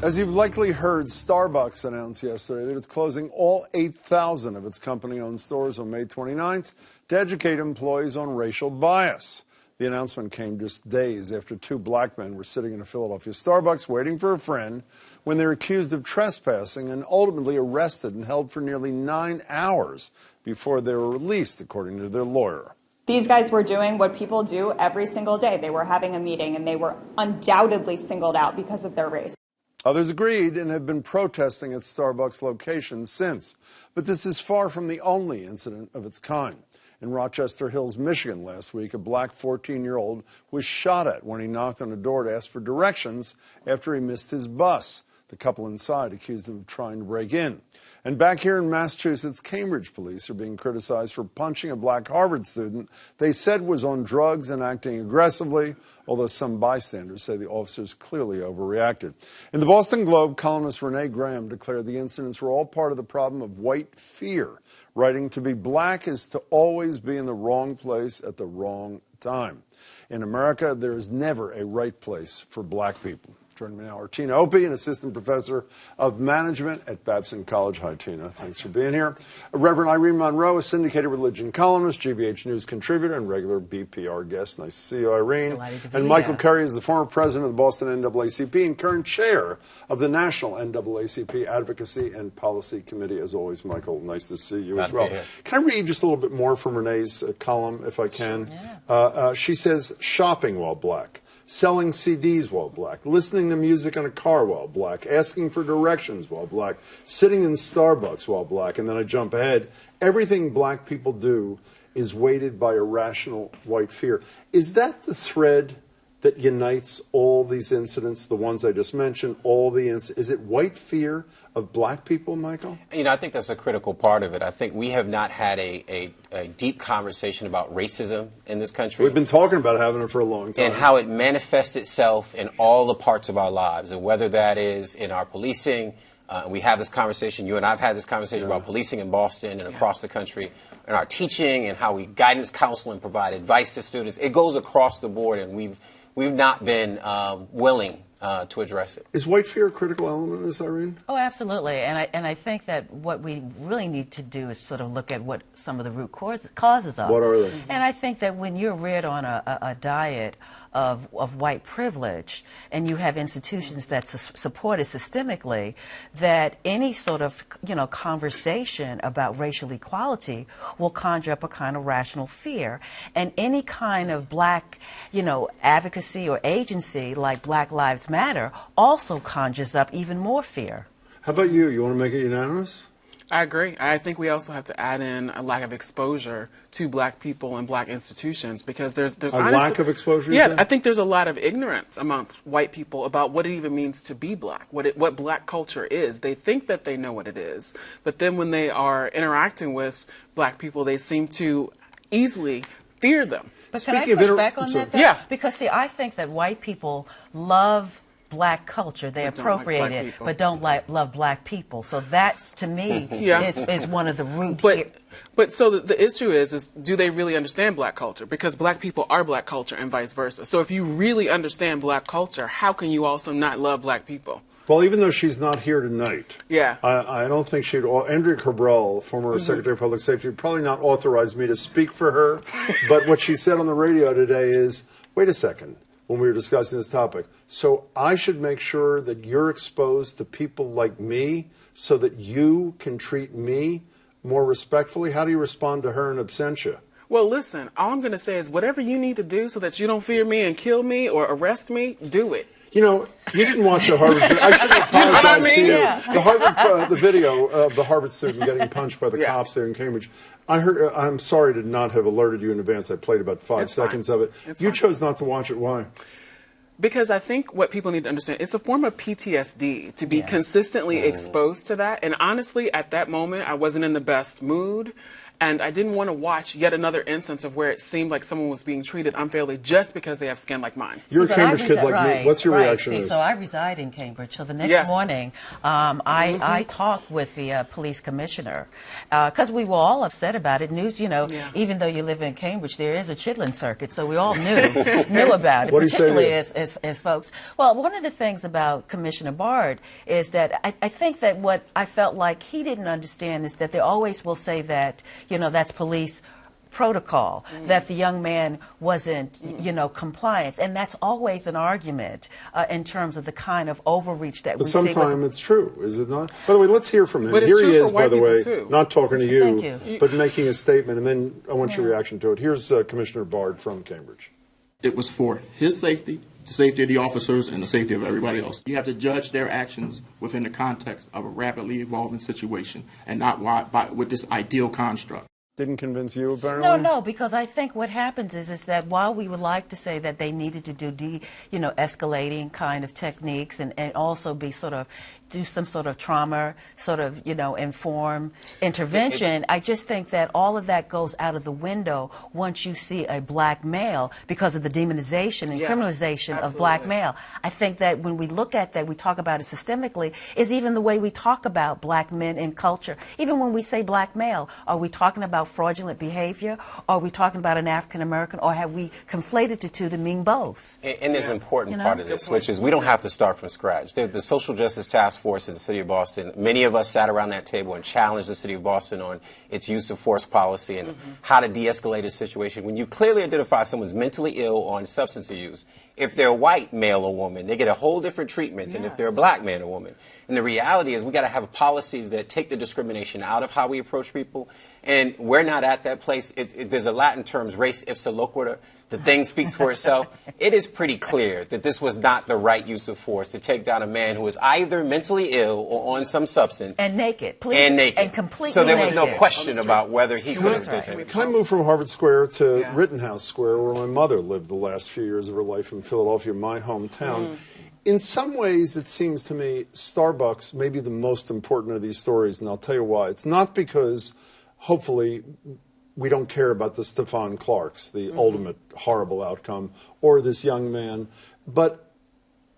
As you've likely heard, Starbucks announced yesterday that it's closing all 8,000 of its company-owned stores on May 29th to educate employees on racial bias. The announcement came just days after two black men were sitting in a Philadelphia Starbucks waiting for a friend when they were accused of trespassing and ultimately arrested and held for nearly 9 hours before they were released, according to their lawyer. These guys were doing what people do every single day. They were having a meeting, and they were undoubtedly singled out because of their race. Others agreed and have been protesting at Starbucks locations since. But this is far from the only incident of its kind. In Rochester Hills, Michigan last week, a black 14-year-old was shot at when he knocked on a door to ask for directions after he missed his bus. The couple inside accused him of trying to break in. And back here in Massachusetts, Cambridge police are being criticized for punching a black Harvard student they said was on drugs and acting aggressively, although some bystanders say the officers clearly overreacted. In the Boston Globe, columnist Renee Graham declared the incidents were all part of the problem of white fear, writing, "To be black is to always be in the wrong place at the wrong time. In America, there is never a right place for black people." Joining me now are Tina Opie, an assistant professor of management at Babson College. Hi, Tina. Thanks for being here. Reverend Irene Monroe, a syndicated religion columnist, GBH News contributor, and regular BPR guest. Nice to see you, Irene. And Michael Curry is the former president of the Boston NAACP and current chair of the National NAACP Advocacy and Policy Committee. As always, Michael, nice to see you as well. Can I read just a little bit more from Renee's column, if I can? Yeah. She says, shopping while black, selling CDs while black, listening to music in a car while black, asking for directions while black, sitting in Starbucks while black, and then I jump ahead. Everything black people do is weighted by irrational white fear. Is that the thread that unites all these incidents, the ones I just mentioned, is it white fear of black people, Michael? You know, I think that's a critical part of it. I think we have not had a deep conversation about racism in this country. We've been talking about having it for a long time. And how it manifests itself in all the parts of our lives, and whether that is in our policing. We have this conversation, you and I have had this conversation about policing in Boston and across the country, and our teaching and how we guidance counsel and provide advice to students. It goes across the board, and we've not been willing to address it. Is white fear a critical element of this, Irene? Oh, absolutely. And I think that what we really need to do is sort of look at what some of the root causes are. What are they? And I think that when you're reared on a diet of white privilege, and you have institutions that support it systemically, that any sort of conversation about racial equality will conjure up a kind of rational fear, and any kind of black advocacy or agency like Black Lives Matter also conjures up even more fear. How about you? You want to make it unanimous? I agree. I think we also have to add in a lack of exposure to black people and black institutions, because there's a lack of exposure. Yeah, I think there's a lot of ignorance amongst white people about what it even means to be black, what black culture is. They think that they know what it is, but then when they are interacting with black people, they seem to easily fear them. But can I push back on that, though? Yeah. Because, see, I think that white people love black culture. They appropriate it, but don't love black people. So that's, to me, is one of the root here. But so the issue is do they really understand black culture? Because black people are black culture and vice versa. So if you really understand black culture, how can you also not love black people? Well, even though she's not here tonight, I don't think she'd. Andrea Cabral, former Secretary of Public Safety, would probably not authorize me to speak for her. But what she said on the radio today is, wait a second, when we were discussing this topic, so I should make sure that you're exposed to people like me so that you can treat me more respectfully. How do you respond to her in absentia? Well, listen, all I'm going to say is whatever you need to do so that you don't fear me and kill me or arrest me, do it. You know, you didn't watch the Harvard video. I should apologize to you. The Harvard, the video of the Harvard student getting punched by the cops there in Cambridge. I'm sorry to not have alerted you in advance. I played about 5 seconds of it. You chose not to watch it. Why? Because I think what people need to understand, it's a form of PTSD to be consistently exposed to that. And honestly, at that moment, I wasn't in the best mood. And I didn't want to watch yet another instance of where it seemed like someone was being treated unfairly just because they have skin like mine. You're a Cambridge kid like me. What's your reaction? So I reside in Cambridge. So the next morning, I talked with the police commissioner because we were all upset about it. News, even though you live in Cambridge, there is a Chitlin circuit, so we all knew about it. What do you say particularly as folks. Well, one of the things about Commissioner Braude is that I think that what I felt like he didn't understand is that they always will say that, that's police protocol, that the young man wasn't, compliant. And that's always an argument in terms of the kind of overreach that we see. But sometimes it's true, is it not? By the way, let's hear from him. But Here he is, for by the way, too. not talking to Thank you, you. but making a statement, and then I want your reaction to it. Here's Commissioner Braude from Cambridge. It was for his safety, the safety of the officers, and the safety of everybody else. You have to judge their actions within the context of a rapidly evolving situation and not with this ideal construct. Didn't convince you, apparently? No, because I think what happens is that while we would like to say that they needed to do escalating kind of techniques and also be do some sort of trauma, inform intervention, I just think that all of that goes out of the window once you see a black male because of the demonization and criminalization of black male. I think that when we look at that, we talk about it systemically, is even the way we talk about black men in culture. Even when we say black male, are we talking about fraudulent behavior? Are we talking about an African American? Or have we conflated the two to mean both? And there's an important part of this, which is we don't have to start from scratch. The Social Justice Task Force in the City of Boston, many of us sat around that table and challenged the City of Boston on its use of force policy and how to de-escalate a situation. When you clearly identify someone's mentally ill on substance use, if they're white, male or woman, they get a whole different treatment than if they're a black man or woman. And the reality is we got to have policies that take the discrimination out of how we approach people. And we're not at that place. There's a Latin term, res ipsa loquitur. The thing speaks for itself. It is pretty clear that this was not the right use of force to take down a man who was either mentally ill or on some substance. And naked. Please. And naked. And completely So there was naked. no question about whether he could have been. Can I move from Harvard Square to Rittenhouse Square, where my mother lived the last few years of her life in Philadelphia, my hometown? In some ways, it seems to me, Starbucks may be the most important of these stories, and I'll tell you why. It's not because, hopefully, we don't care about the Stephon Clarks, the ultimate horrible outcome, or this young man, but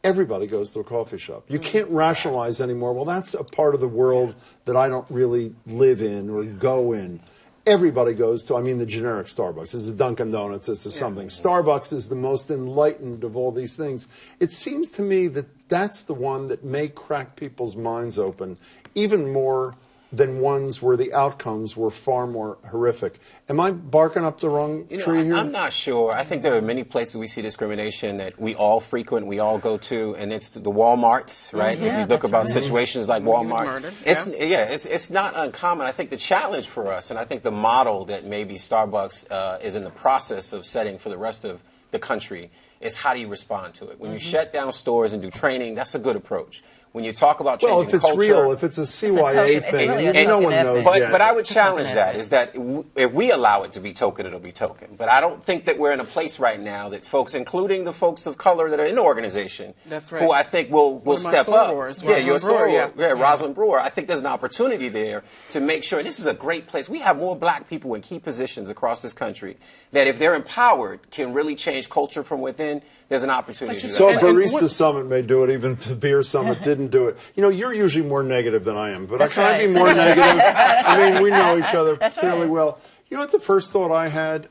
everybody goes to a coffee shop. You can't rationalize anymore, well, that's a part of the world that I don't really live in or go in. Everybody goes to, the generic Starbucks. It's a Dunkin' Donuts, it's a something. Starbucks is the most enlightened of all these things. It seems to me that that's the one that may crack people's minds open, even more than ones where the outcomes were far more horrific. Am I barking up the wrong tree here? I'm not sure. I think there are many places we see discrimination that we all frequent, we all go to, and it's the Walmarts, right? If you look about situations like Walmart, it's not uncommon. I think the challenge for us, and I think the model that maybe Starbucks is in the process of setting for the rest of the country, is how do you respond to it? When you shut down stores and do training, that's a good approach. When you talk about changing culture... Well, if it's real, if it's a CYA thing, really no one knows yet. But I would challenge that, is that if we allow it to be token, it'll be token. But I don't think that we're in a place right now that folks, including the folks of color that are in the organization, who I think will step up. Rosalind Brewer. I think there's an opportunity there to make sure, this is a great place. We have more black people in key positions across this country that if they're empowered can really change culture from within. There's an opportunity to do that. So Barista Summit may do it, even if the Beer Summit didn't do it. You're usually more negative than I am, but can I be more negative? We know each other fairly well. You know what the first thought I had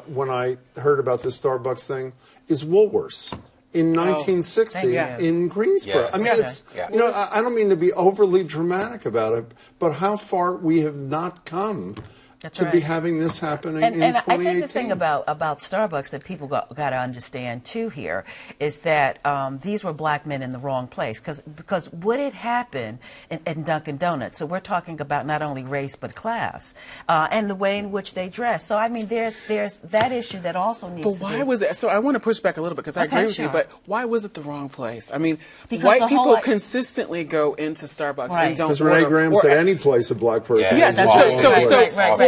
when I heard about this Starbucks thing is Woolworths in 1960 in Greensboro. Yes. I don't mean to be overly dramatic about it, but how far we have not come to be having this happening in 2018. I think the thing about Starbucks that people got to understand, too, here, is that these were black men in the wrong place. Because what had happened in Dunkin' Donuts, so we're talking about not only race but class, and the way in which they dress. So, there's that issue that also needs to be... But why was it... So I want to push back a little bit, because I agree with you, but why was it the wrong place? Because white people consistently go into Starbucks and don't... Because Renee Graham said any place a black person is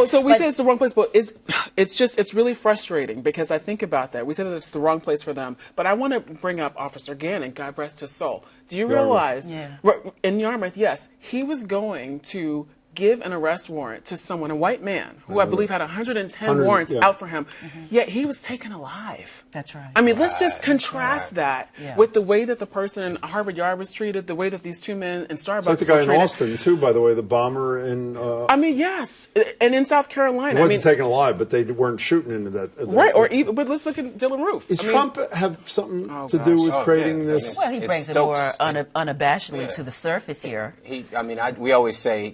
So we say it's the wrong place, but it's really frustrating, because I think about that. We said that it's the wrong place for them, but I want to bring up Officer Gannon, God rest his soul. Do you realize, in Yarmouth, yes, he was going to give an arrest warrant to someone, a white man, who I believe had 110 warrants yeah. out for him, yet he was taken alive. That's right. I mean, let's just contrast that Yeah. with the way that the person in Harvard Yard was treated, the way that these two men in Starbucks Like the were guy in treated. Austin, too, by the way, the bomber in... I mean, yes, and in South Carolina. he wasn't I mean, taken alive, but they weren't shooting into that. right, or even, but let's look at Dylan Roof. Does I mean, Trump have something to gosh. do with Oh, creating yeah. this? Well, he It's brings it more Stokes. unabashedly to the surface here. We always say,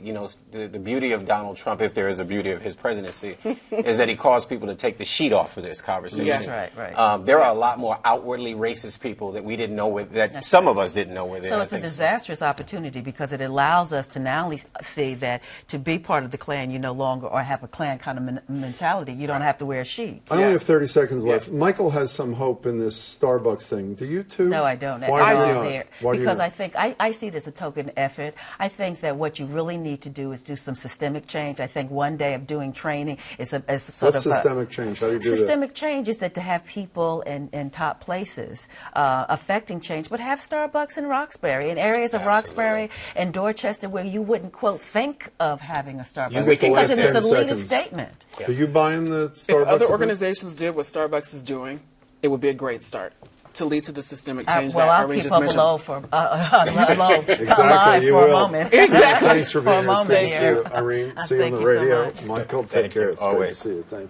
the beauty of Donald Trump, if there is a beauty of his presidency, is that he caused people to take the sheet off of this conversation. Yes. Right. There are a lot more outwardly racist people that we didn't know that some of us didn't know were there. So I it's a think. disastrous opportunity because it allows us to now see that to be part of the Klan, you no longer, or have a Klan kind of mentality, you don't have to wear a sheet. I only have 30 seconds left. Michael has some hope in this Starbucks thing. Do you, too? No, I don't. Why do you not? not? Why do you Because not? I think I see it as a token effort. I think that what you really need to do is do some systemic change. I think one day of doing training is sort What's of systemic change? How do you do that? systemic change is that to have people in top places affecting change, but have Starbucks in Roxbury, in areas of Roxbury and Dorchester where you wouldn't, quote, think of having a Starbucks. You get the Because last it's 10 an elitist seconds. statement. Are you buying the Starbucks? if other approach? organizations did what Starbucks is doing, it would be a great start to lead to the systemic change Well, that I'll Irene keep just up mentioned. alive Exactly, you for a will. moment. Thanks for For a being here. It's good to moment see here. you, Irene. See you on Thank the you so radio. much. Michael, take care. you. It's great to Always. see you. Thank you.